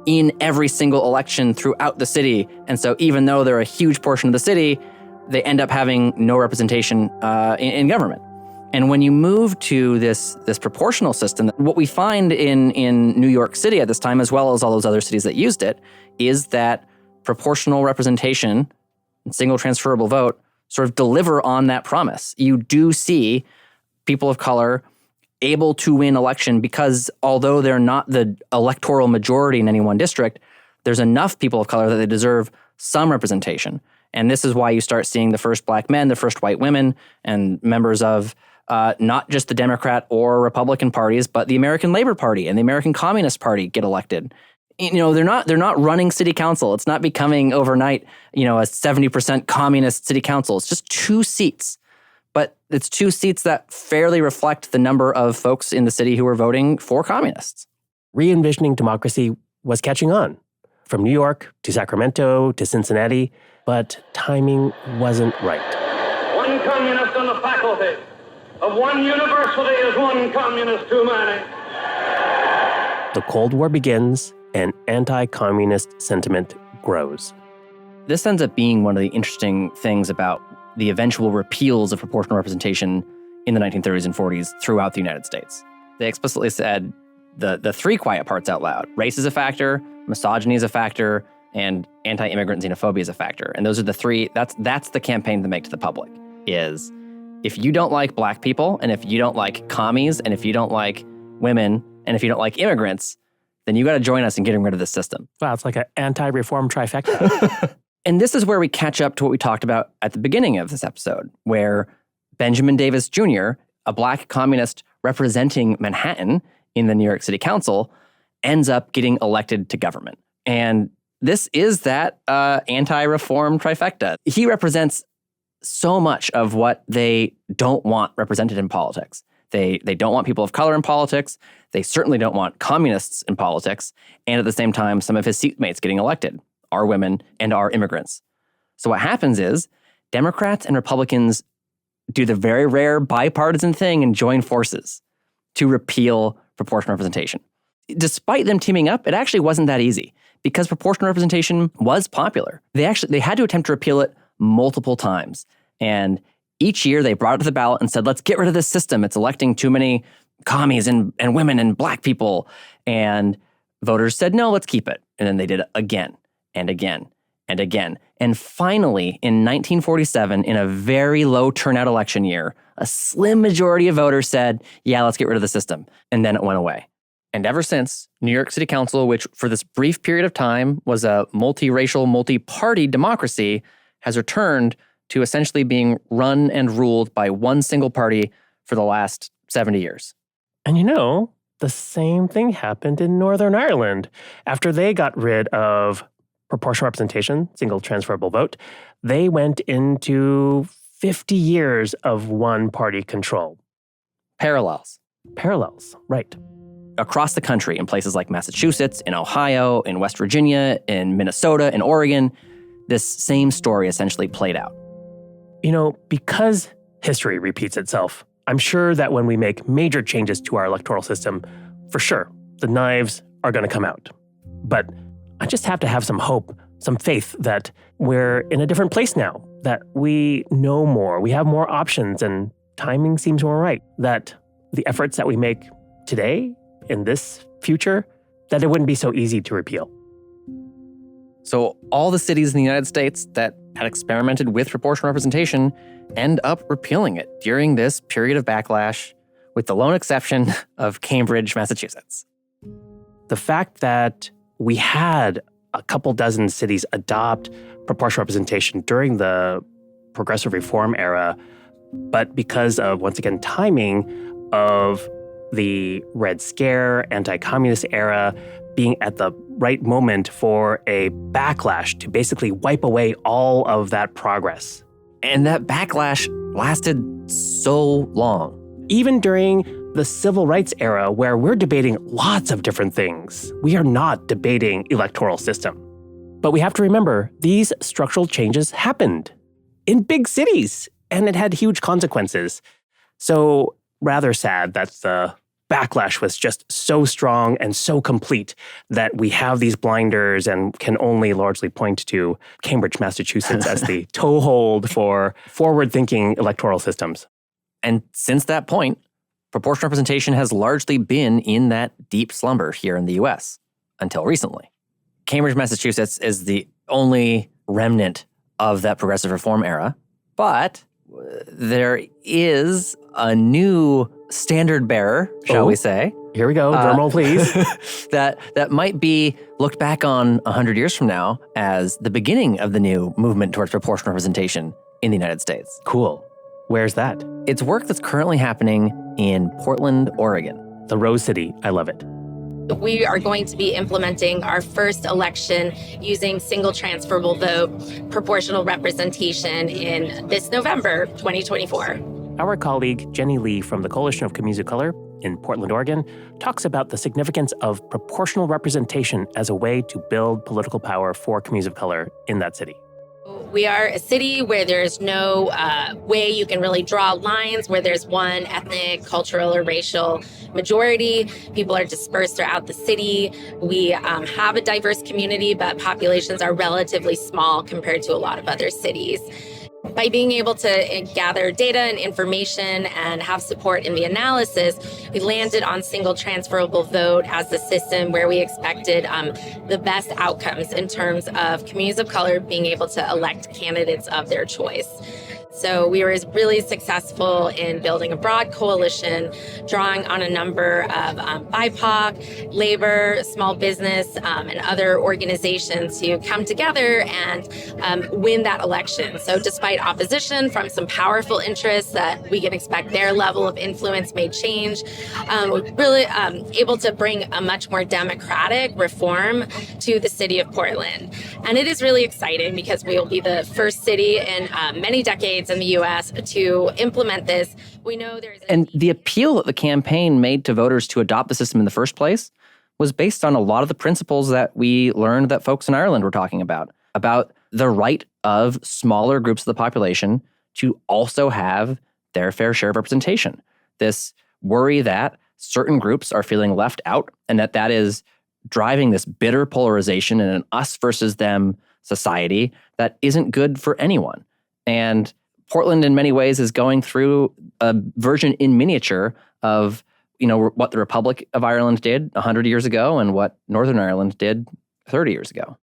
in every single election throughout the city. And so even though they're a huge portion of the city, they end up having no representation in government. And when you move to this proportional system, what we find in New York City at this time, as well as all those other cities that used it, is that proportional representation and single transferable vote sort of deliver on that promise. You do see people of color able to win election because although they're not the electoral majority in any one district, there's enough people of color that they deserve some representation. And this is why you start seeing the first black men, the first white women, and members of not just the Democrat or Republican parties, but the American Labor Party and the American Communist Party get elected. They're not running city council. It's not becoming overnight, a 70% communist city council. It's just 2 seats. But it's 2 seats that fairly reflect the number of folks in the city who are voting for communists. Re-envisioning democracy was catching on, from New York to Sacramento to Cincinnati, but timing wasn't right. One communist on the faculty of one university is one communist too many. The Cold War begins, and anti-communist sentiment grows. This ends up being one of the interesting things about the eventual repeals of proportional representation in the 1930s and 40s throughout the United States. They explicitly said the 3 quiet parts out loud. Race is a factor, misogyny is a factor, and anti-immigrant xenophobia is a factor. And those are the 3, that's the campaign to make to the public, is if you don't like black people, and if you don't like commies, and if you don't like women, and if you don't like immigrants, then you got to join us in getting rid of this system. Wow, it's like an anti-reform trifecta. And this is where we catch up to what we talked about at the beginning of this episode, where Benjamin Davis Jr., a black communist representing Manhattan in the New York City Council, ends up getting elected to government. And this is that anti-reform trifecta. He represents so much of what they don't want represented in politics. They don't want people of color in politics. They certainly don't want communists in politics. And at the same time, some of his seatmates getting elected are women and are immigrants. So what happens is Democrats and Republicans do the very rare bipartisan thing and join forces to repeal proportional representation. Despite them teaming up, it actually wasn't that easy because proportional representation was popular. They had to attempt to repeal it multiple times. And each year they brought it to the ballot and said, let's get rid of this system. It's electing too many commies and women and black people. And voters said, no, let's keep it. And then they did it again and again and again. And finally, in 1947, in a very low turnout election year, a slim majority of voters said, yeah, let's get rid of the system. And then it went away. And ever since, New York City Council, which for this brief period of time was a multiracial, multi-party democracy, has returned to essentially being run and ruled by one single party for the last 70 years. And the same thing happened in Northern Ireland. After they got rid of proportional representation, single transferable vote, they went into 50 years of one-party control. Parallels, right. Across the country, in places like Massachusetts, in Ohio, in West Virginia, in Minnesota, in Oregon, this same story essentially played out. Because history repeats itself, I'm sure that when we make major changes to our electoral system, for sure, the knives are going to come out. But I just have to have some hope, some faith that we're in a different place now, that we know more, we have more options, and timing seems more right, that the efforts that we make today, in this future, that it wouldn't be so easy to repeal. So all the cities in the United States that had experimented with proportional representation end up repealing it during this period of backlash, with the lone exception of Cambridge, Massachusetts. The fact that we had a couple dozen cities adopt proportional representation during the progressive reform era, but because of, once again, timing of the Red Scare, anti-communist era being at the right moment for a backlash to basically wipe away all of that progress. And that backlash lasted so long. Even during the civil rights era, where we're debating lots of different things, we are not debating electoral system. But we have to remember, these structural changes happened in big cities, and it had huge consequences. So rather sad that the backlash was just so strong and so complete that we have these blinders and can only largely point to Cambridge, Massachusetts as the toehold for forward-thinking electoral systems. And since that point, proportional representation has largely been in that deep slumber here in the US until recently. Cambridge, Massachusetts is the only remnant of that progressive reform era, but there is a new standard bearer, shall we say. Here we go, drumroll please. that might be looked back on 100 years from now as the beginning of the new movement towards proportional representation in the United States. Cool. Where's that? It's work that's currently happening in Portland, Oregon. The Rose City. I love it. We are going to be implementing our first election using single transferable vote proportional representation in this November 2024. Our colleague Jenny Lee from the Coalition of Communities of Color in Portland, Oregon, talks about the significance of proportional representation as a way to build political power for communities of color in that city. We are a city where there's no way you can really draw lines, where there's one ethnic, cultural, or racial majority. People are dispersed throughout the city. We have a diverse community, but populations are relatively small compared to a lot of other cities. By being able to gather data and information and have support in the analysis, we landed on single transferable vote as the system where we expected the best outcomes in terms of communities of color being able to elect candidates of their choice. So we were really successful in building a broad coalition, drawing on a number of BIPOC, labor, small business, and other organizations to come together and win that election. So despite opposition from some powerful interests that we can expect their level of influence may change, we're really able to bring a much more democratic reform to the city of Portland. And it is really exciting because we will be the first city in many decades in the U.S. to implement this. We know there's And the appeal that the campaign made to voters to adopt the system in the first place was based on a lot of the principles that we learned that folks in Ireland were talking about the right of smaller groups of the population to also have their fair share of representation. This worry that certain groups are feeling left out and that is driving this bitter polarization in an us versus them society that isn't good for anyone. And Portland, in many ways, is going through a version in miniature of, what the Republic of Ireland did 100 years ago and what Northern Ireland did 30 years ago.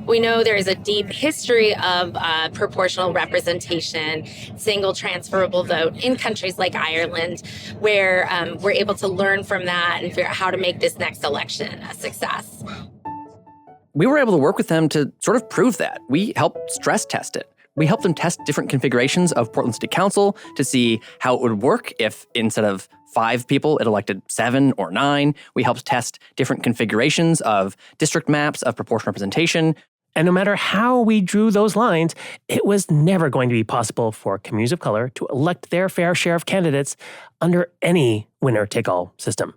We know there is a deep history of proportional representation, single transferable vote in countries like Ireland, where we're able to learn from that and figure out how to make this next election a success. We were able to work with them to sort of prove that. We helped stress test it. We helped them test different configurations of Portland City Council to see how it would work if instead of 5 people, it elected 7 or 9. We helped test different configurations of district maps of proportional representation. And no matter how we drew those lines, it was never going to be possible for communities of color to elect their fair share of candidates under any winner-take-all system.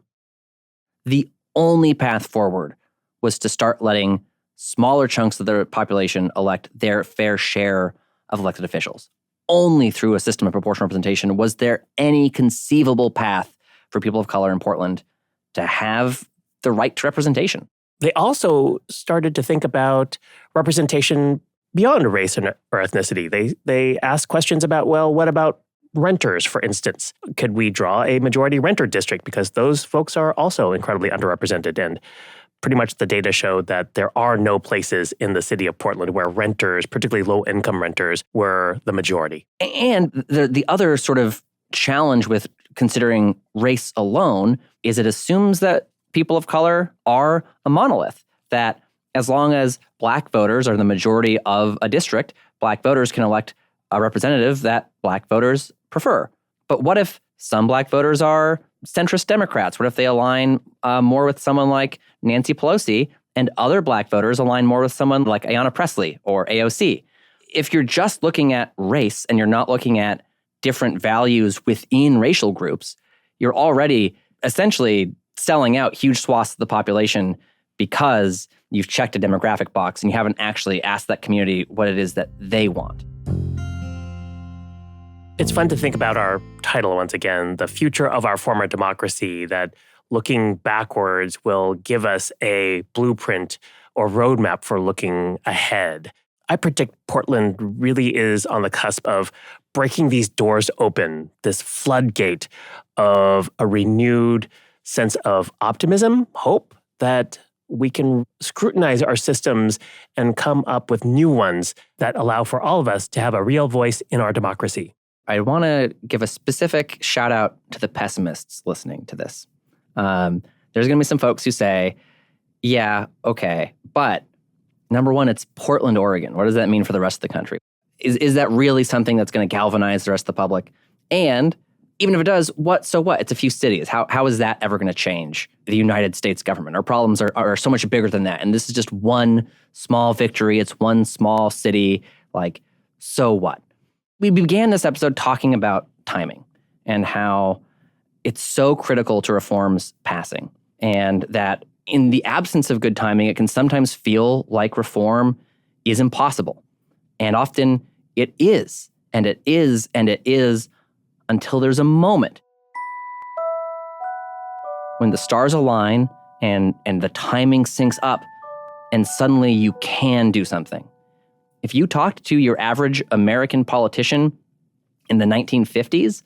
The only path forward was to start letting smaller chunks of the population elect their fair share of elected officials. Only through a system of proportional representation was there any conceivable path for people of color in Portland to have the right to representation. They also started to think about representation beyond race or ethnicity. They asked questions about, well, what about renters, for instance. Could we draw a majority renter district? Because those folks are also incredibly underrepresented. And pretty much the data showed that there are no places in the city of Portland where renters, particularly low-income renters, were the majority. And the other sort of challenge with considering race alone is it assumes that people of color are a monolith, that as long as Black voters are the majority of a district, Black voters can elect a representative that Black voters prefer. But what if some Black voters are centrist Democrats? What if they align more with someone like Nancy Pelosi and other Black voters align more with someone like Ayanna Pressley or AOC? If you're just looking at race and you're not looking at different values within racial groups, you're already essentially selling out huge swaths of the population because you've checked a demographic box and you haven't actually asked that community what it is that they want. It's fun to think about our title once again, The Future of Our Former Democracy, that looking backwards will give us a blueprint or roadmap for looking ahead. I predict Portland really is on the cusp of breaking these doors open, this floodgate of a renewed sense of optimism, hope that we can scrutinize our systems and come up with new ones that allow for all of us to have a real voice in our democracy. I want to give a specific shout out to the pessimists listening to this. There's going to be some folks who say, yeah, okay, but number one, it's Portland, Oregon. What does that mean for the rest of the country? Is that really something that's going to galvanize the rest of the public? And even if it does, so what? It's a few cities. How is that ever going to change the United States government? Our problems are so much bigger than that. And this is just one small victory. It's one small city. Like, so what? We began this episode talking about timing and how it's so critical to reforms passing, and that in the absence of good timing, it can sometimes feel like reform is impossible. And often it is, and it is, and it is, until there's a moment when the stars align and the timing syncs up, and suddenly you can do something. If you talked to your average American politician in the 1950s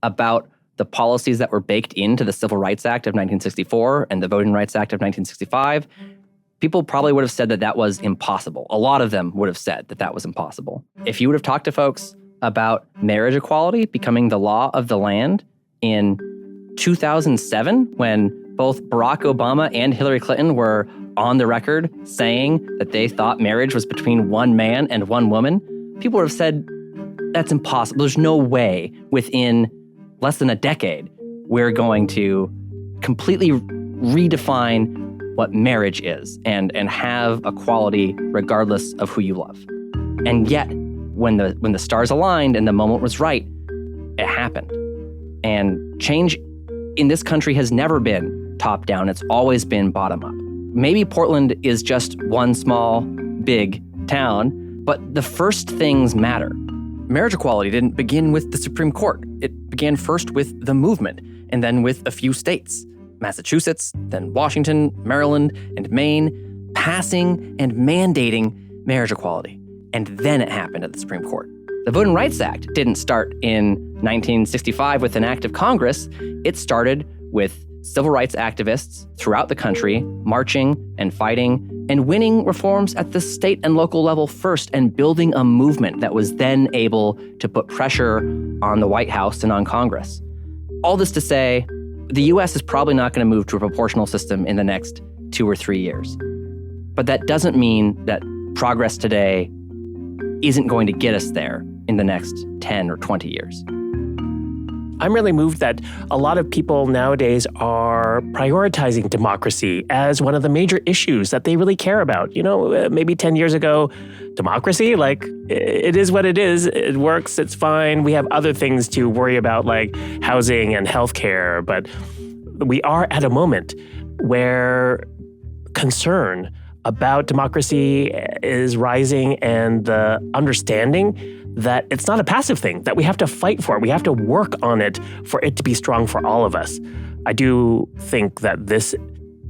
about the policies that were baked into the Civil Rights Act of 1964 and the Voting Rights Act of 1965, people probably would have said that that was impossible. A lot of them would have said that that was impossible. If you would have talked to folks about marriage equality becoming the law of the land in 2007, when both Barack Obama and Hillary Clinton were on the record saying that they thought marriage was between one man and one woman, people would have said, that's impossible. There's no way within less than a decade we're going to completely redefine what marriage is and have equality regardless of who you love. And yet, when the stars aligned and the moment was right, it happened. And change in this country has never been top down. It's always been bottom up. Maybe Portland is just one small, big town, but the first things matter. Marriage equality didn't begin with the Supreme Court. It began first with the movement, and then with a few states, Massachusetts, then Washington, Maryland, and Maine, passing and mandating marriage equality. And then it happened at the Supreme Court. The Voting Rights Act didn't start in 1965 with an act of Congress. It started with civil rights activists throughout the country marching and fighting and winning reforms at the state and local level first, and building a movement that was then able to put pressure on the White House and on Congress. All this to say, the U.S. is probably not going to move to a proportional system in the next 2 or 3 years. But that doesn't mean that progress today isn't going to get us there in the next 10 or 20 years. I'm really moved that a lot of people nowadays are prioritizing democracy as one of the major issues that they really care about. You know, maybe 10 years ago, democracy, like, it is what it is. It works. It's fine. We have other things to worry about, like housing and healthcare. But we are at a moment where concern about democracy is rising, and the understanding that it's not a passive thing, that we have to fight for. We have to work on it for it to be strong for all of us. I do think that this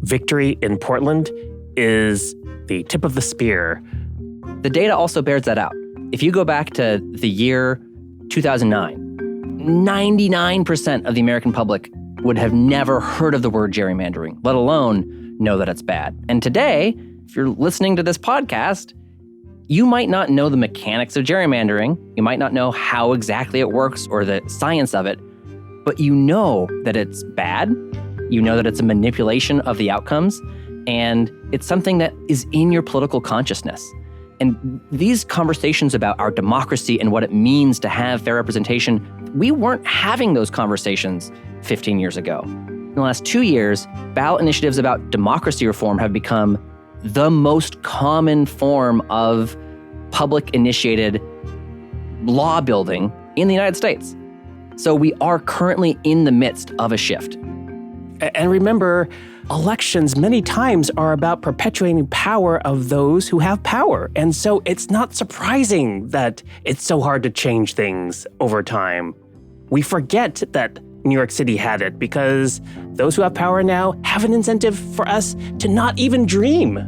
victory in Portland is the tip of the spear. The data also bears that out. If you go back to the year 2009, 99% of the American public would have never heard of the word gerrymandering, let alone know that it's bad. And today, if you're listening to this podcast, you might not know the mechanics of gerrymandering. You might not know how exactly it works or the science of it, but you know that it's bad. You know that it's a manipulation of the outcomes, and it's something that is in your political consciousness. And these conversations about our democracy and what it means to have fair representation, we weren't having those conversations 15 years ago. In the last 2 years, ballot initiatives about democracy reform have become the most common form of public-initiated law building in the United States. So we are currently in the midst of a shift. And remember, elections many times are about perpetuating power of those who have power. And so it's not surprising that it's so hard to change things over time. We forget that New York City had it because those who have power now have an incentive for us to not even dream,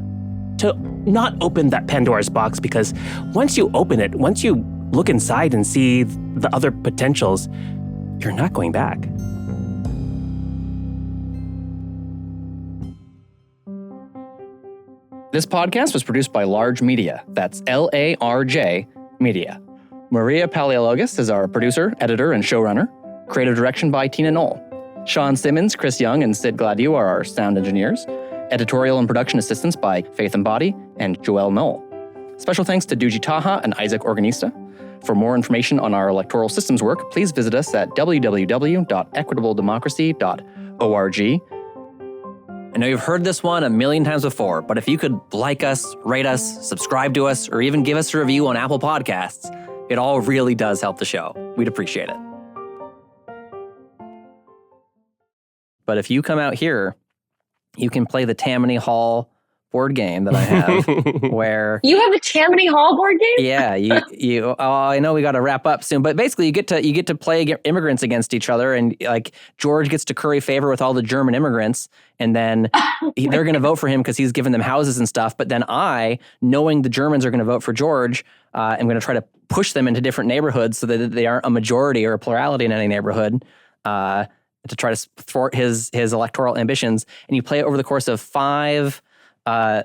to not open that Pandora's box, because once you open it, once you look inside and see the other potentials, you're not going back. This podcast was produced by Large Media. That's LARJ Media. Maria Paleologos is our producer, editor, and showrunner. Creative direction by Tina Knoll. Sean Simmons, Chris Young, and Sid Gladieux are our sound engineers. Editorial and production assistance by Faith Embody and Joelle Knoll. Special thanks to Duji Taha and Isaac Organista. For more information on our electoral systems work, please visit us at www.equitabledemocracy.org. I know you've heard this one a million times before, but if you could like us, rate us, subscribe to us, or even give us a review on Apple Podcasts, it all really does help the show. We'd appreciate it. But if you come out here, you can play the Tammany Hall board game that I have, where you have a Tammany Hall board game. Yeah, you. Oh, I know we got to wrap up soon, but basically, you get to play immigrants against each other, and like George gets to curry favor with all the German immigrants, and then they're going to vote for him because he's given them houses and stuff. But then I, knowing the Germans are going to vote for George, am going to try to push them into different neighborhoods so that they aren't a majority or a plurality in any neighborhood. To try to thwart his electoral ambitions, and you play it over the course of 5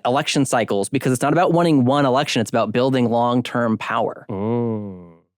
election cycles, because it's not about winning one election, it's about building long-term power.